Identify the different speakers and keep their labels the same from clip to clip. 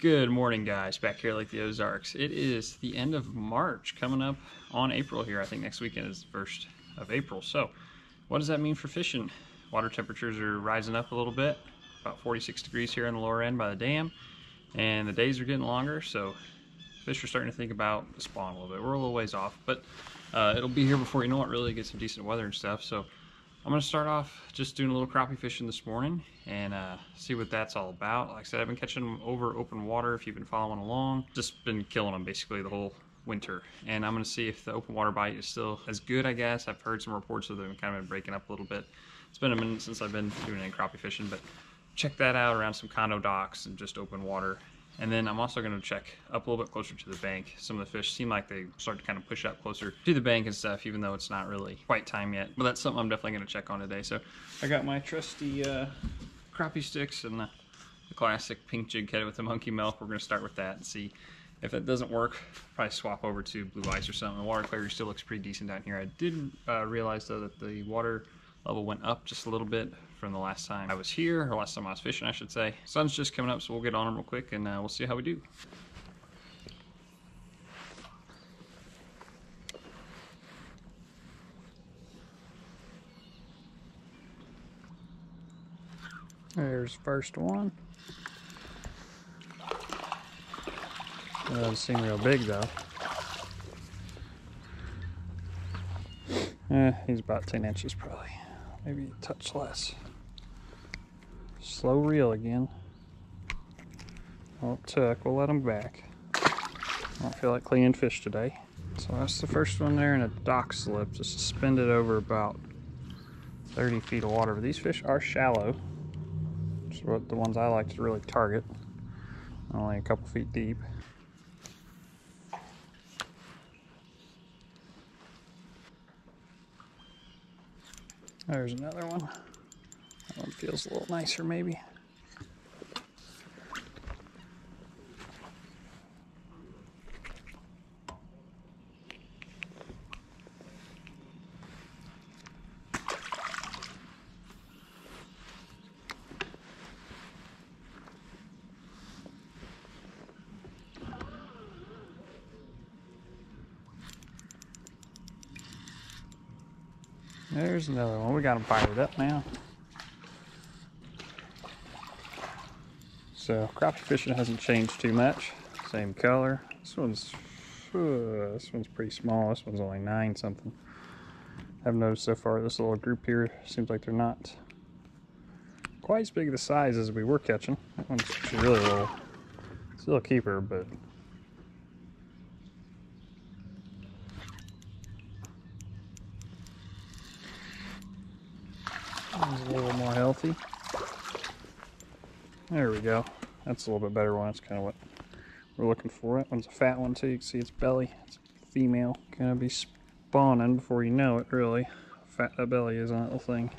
Speaker 1: Good morning, guys. Back here like the Ozarks. It is the end of March, coming up on April here. I think next weekend is the 1st of April. So what does that mean for fishing? Water temperatures are rising up a little bit, about 46 degrees here on the lower end by the dam, and the days are getting longer, so fish are starting to think about the spawn a little bit. We're a little ways off, but it'll be here before you know it, really get some decent weather and stuff. So I'm going to start off just doing a little crappie fishing this morning and see what that's all about. Like I said, I've been catching them over open water if you've been following along. Just been killing them basically the whole winter. And I'm going to see if the open water bite is still as good, I guess. I've heard some reports of them kind of been breaking up a little bit. It's been a minute since I've been doing any crappie fishing, but check that out around some condo docks and just open water. And then I'm also going to check up a little bit closer to the bank. Some of the fish seem like they start to kind of push up closer to the bank and stuff, even though it's not really quite time yet. But that's something I'm definitely going to check on today. So I got my trusty crappie sticks and the classic pink jig head with the monkey milk. We're going to start with that and see if it doesn't work. Probably swap over to blue ice or something. The water clarity still looks pretty decent down here. I did realize though that the water level went up just a little bit from the last time I was here, or last time I was fishing, I should say. Sun's just coming up, so we'll get on them real quick and we'll see how we do. There's first one. It doesn't seem real big though. He's about 10 inches probably. Maybe a touch less. Slow reel again. Well, it took. We'll let him back. I don't feel like cleaning fish today. So that's the first one there in a dock slip, just suspended over about 30 feet of water. But these fish are shallow. Which is what the ones I like to really target. Only a couple feet deep. There's another one. That one feels a little nicer maybe. There's another one. We got them fired up now. So crappie fishing hasn't changed too much. Same color. This one's pretty small. This one's only 9 something. I've noticed so far this little group here seems like they're not quite as big of the size as we were catching. That one's really little. Still a keeper, but one's a little more healthy. There we go. That's a little bit better one. That's kind of what we're looking for. That one's a fat one too. You can see its belly. It's female. Gonna be spawning before you know it, really. How fat that belly is on that little thing.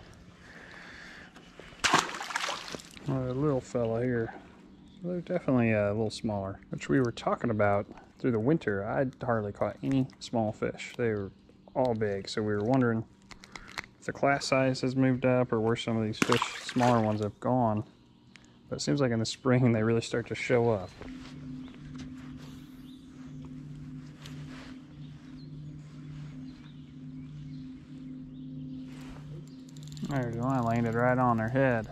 Speaker 1: A little fella here. They're definitely a little smaller, which we were talking about through the winter. I'd hardly caught any small fish. They were all big, so we were wondering if the class size has moved up or where some of these fish, smaller ones, have gone. But it seems like in the spring they really start to show up. There's one landed right on their head.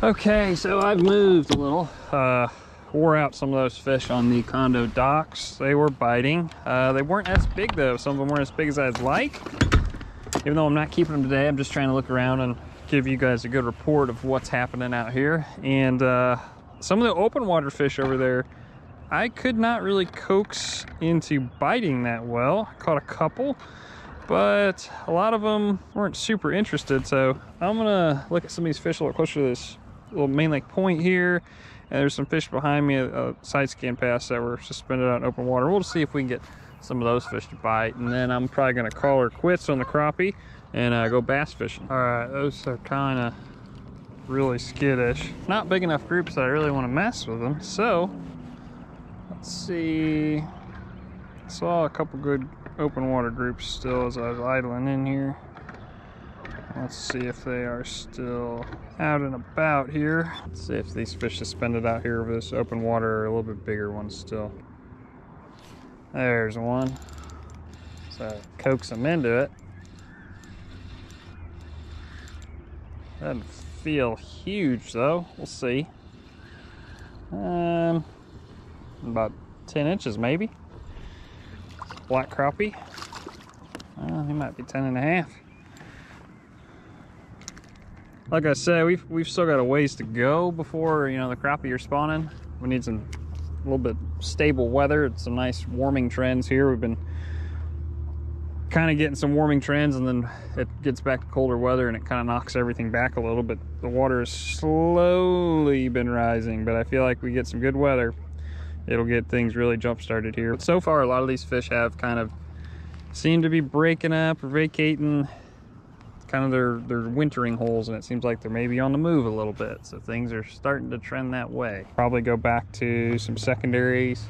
Speaker 1: Okay, so I've moved a little. Wore out some of those fish on the condo docks. They were biting. They weren't as big though. Some of them weren't as big as I'd like. Even though I'm not keeping them today, I'm just trying to look around and give you guys a good report of what's happening out here. And some of the open water fish over there, I could not really coax into biting that well. I caught a couple, but a lot of them weren't super interested. So I'm gonna look at some of these fish a little closer to this little main lake point here, and there's some fish behind me, a side scan pass that were suspended out in open water. We'll see if we can get some of those fish to bite, and then I'm probably going to call her quits on the crappie and go bass fishing. All right, those are kind of really skittish. Not big enough groups that I really want to mess with them. So let's see. Saw a couple good open water groups still as I was idling in here. Let's see if they are still out and about here. Let's see if these fish suspended out here over this open water are a little bit bigger ones still. There's one. So coax them into it. Doesn't feel huge though. We'll see. About 10 inches maybe. Black crappie. He might be 10 and a half. Like I said, we've still got a ways to go before, you know, the crappie are spawning. We need some a little bit stable weather. It's some nice warming trends here. We've been kind of getting some warming trends, and then it gets back to colder weather and it kind of knocks everything back a little. But the water has slowly been rising, but I feel like we get some good weather, it'll get things really jump started here. But so far a lot of these fish have kind of seem to be breaking up or vacating kind of their wintering holes, and it seems like they're maybe on the move a little bit, so things are starting to trend that way. Probably go back to some secondaries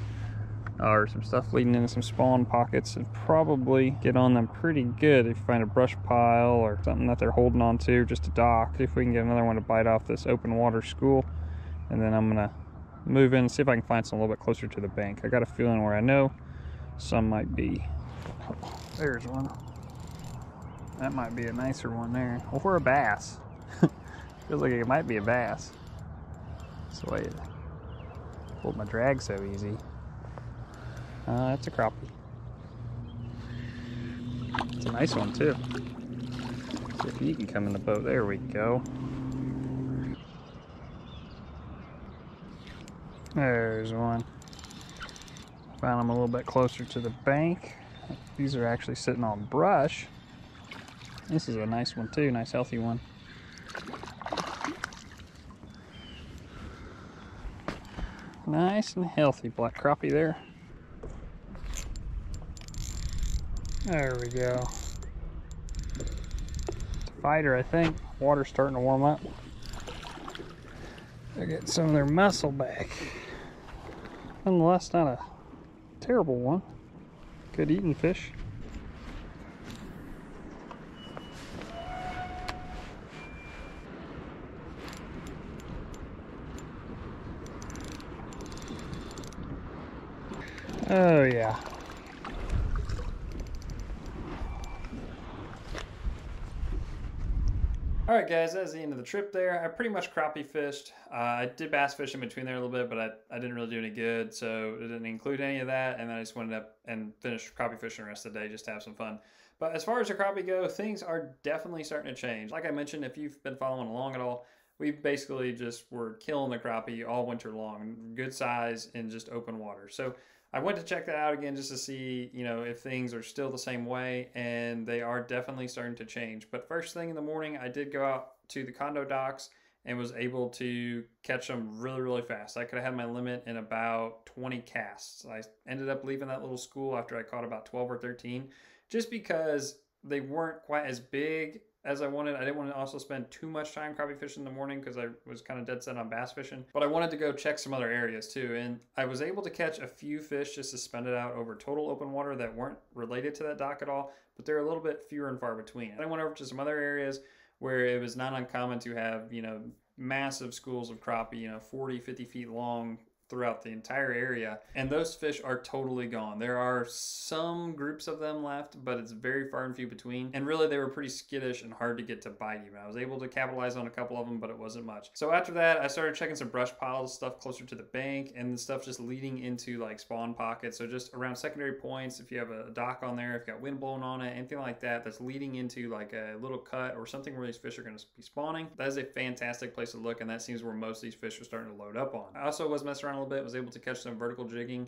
Speaker 1: or some stuff leading into some spawn pockets and probably get on them pretty good if you find a brush pile or something that they're holding on to, just a dock. If we can get another one to bite off this open water school, and then I'm gonna move in and see if I can find some a little bit closer to the bank. I got a feeling where I know some might be. There's one. That might be a nicer one there. Or a bass. Feels like it might be a bass. That's the way it pulled my drag so easy. That's a crappie. It's a nice one too. See if you can come in the boat. There we go. There's one. Found them a little bit closer to the bank. These are actually sitting on brush. This is a nice one too, nice healthy one. Nice and healthy black crappie there. There we go. It's a fighter, I think. Water's starting to warm up. They're getting some of their muscle back. Nonetheless, not a terrible one. Good eating fish. Oh yeah. Alright guys, that's the end of the trip there. I pretty much crappie fished. I did bass fish in between there a little bit, but I didn't really do any good, so it didn't include any of that, and then I just went up and finished crappie fishing the rest of the day just to have some fun. But as far as the crappie go, things are definitely starting to change. Like I mentioned, if you've been following along at all, we basically just were killing the crappie all winter long. Good size in just open water. So I went to check that out again just to see, you know, if things are still the same way, and they are definitely starting to change. But first thing in the morning, I did go out to the condo docks and was able to catch them really, really fast. I could have had my limit in about 20 casts. I ended up leaving that little school after I caught about 12 or 13, just because they weren't quite as big as I wanted. I didn't want to also spend too much time crappie fishing in the morning because I was kind of dead set on bass fishing. But I wanted to go check some other areas too. And I was able to catch a few fish just suspended out over total open water that weren't related to that dock at all. But they're a little bit fewer and far between. And I went over to some other areas where it was not uncommon to have, you know, massive schools of crappie, you know, 40, 50 feet long throughout the entire area, and those fish are totally gone. There are some groups of them left, but it's very far and few between, and really they were pretty skittish and hard to get to bite even. I was able to capitalize on a couple of them, but it wasn't much. So after that, I started checking some brush piles, stuff closer to the bank, and stuff just leading into like spawn pockets, so just around secondary points. If you have a dock on there, if you got wind blowing on it, anything like that that's leading into like a little cut or something where these fish are going to be spawning, that is a fantastic place to look, and that seems where most of these fish are starting to load up on. I also was messing around a little bit, was able to catch some vertical jigging,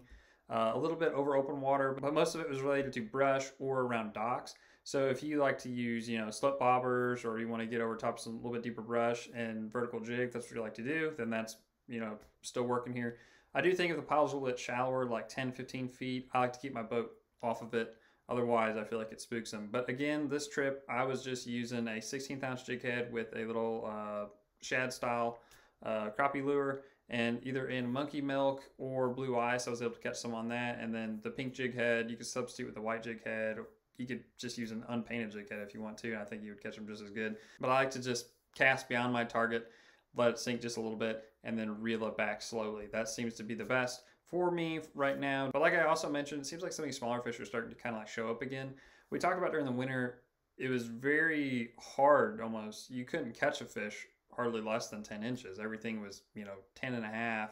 Speaker 1: a little bit over open water, but most of it was related to brush or around docks. So if you like to use, you know, slip bobbers, or you want to get over top of some little bit deeper brush and vertical jig, that's what you like to do, then that's, you know, still working here. I do think if the pile's a little bit shallower, like 10, 15 feet, I like to keep my boat off of it. Otherwise, I feel like it spooks them. But again, this trip, I was just using a 16th ounce jig head with a little
Speaker 2: shad style crappie lure, and either in monkey milk or blue ice, I was able to catch some on that. And then the pink jig head, you could substitute with the white jig head. You could just use an unpainted jig head if you want to, and I think you would catch them just as good. But I like to just cast beyond my target, let it sink just a little bit, and then reel it back slowly. That seems to be the best for me right now. But like I also mentioned, it seems like some of these smaller fish are starting to kind of like show up again. We talked about during the winter, it was very hard almost. You couldn't catch a fish hardly less than 10 inches. Everything was, 10 and a half,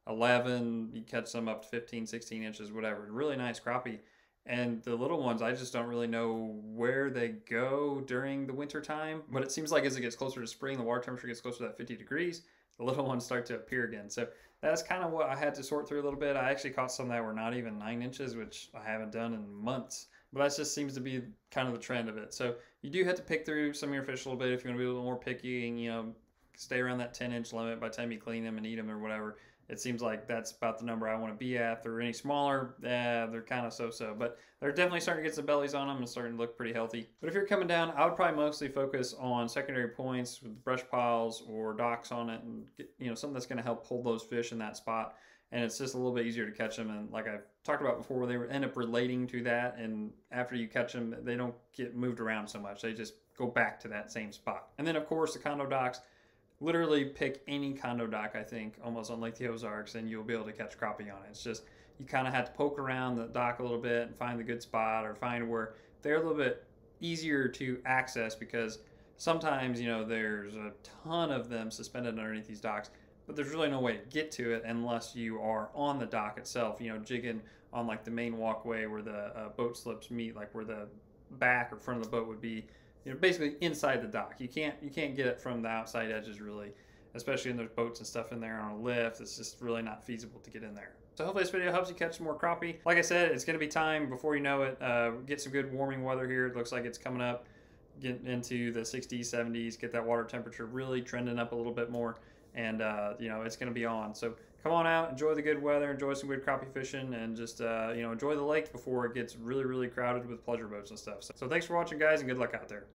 Speaker 2: 11, you catch some up to 15, 16 inches, whatever. Really nice crappie. And the little ones, I just don't really know where they go during the winter time. But it seems like as it gets closer to spring, the water temperature gets closer to that 50 degrees, the little ones start to appear again. So that's kind of what I had to sort through a little bit. I actually caught some that were not even 9 inches, which I haven't done in months. But that just seems to be kind of the trend of it. So you do have to pick through some of your fish a little bit if you want to be a little more picky and, stay around that 10-inch limit by the time you clean them and eat them or whatever. It seems like that's about the number I want to be at. If they're any smaller, they're kind of so-so. But they're definitely starting to get some bellies on them and starting to look pretty healthy. But if you're coming down, I would probably mostly focus on secondary points with brush piles or docks on it, and get, something that's going to help hold those fish in that spot. And it's just a little bit easier to catch them. And like I've talked about before, they end up relating to that. And after you catch them, they don't get moved around so much. They just go back to that same spot. And then, of course, the condo docks. Literally pick any condo dock, I think, almost on Lake the Ozarks, and you'll be able to catch crappie on it. It's just, you kind of have to poke around the dock a little bit and find the good spot, or find where they're a little bit easier to access, because sometimes, there's a ton of them suspended underneath these docks, but there's really no way to get to it unless you are on the dock itself, jigging on like the main walkway where the boat slips meet, like where the back or front of the boat would be, basically inside the dock. You can't get it from the outside edges really, especially when there's boats and stuff in there on a lift. It's just really not feasible to get in there. So hopefully this video helps you catch some more crappie. Like I said, it's going to be time before you know it. Get some good warming weather here. It looks like it's coming up, get into the 60s, 70s, get that water temperature really trending up a little bit more, and it's going to be on. So come on out, enjoy the good weather, enjoy some good crappie fishing, and just enjoy the lake before it gets really, really crowded with pleasure boats and stuff. So thanks for watching, guys, and good luck out there.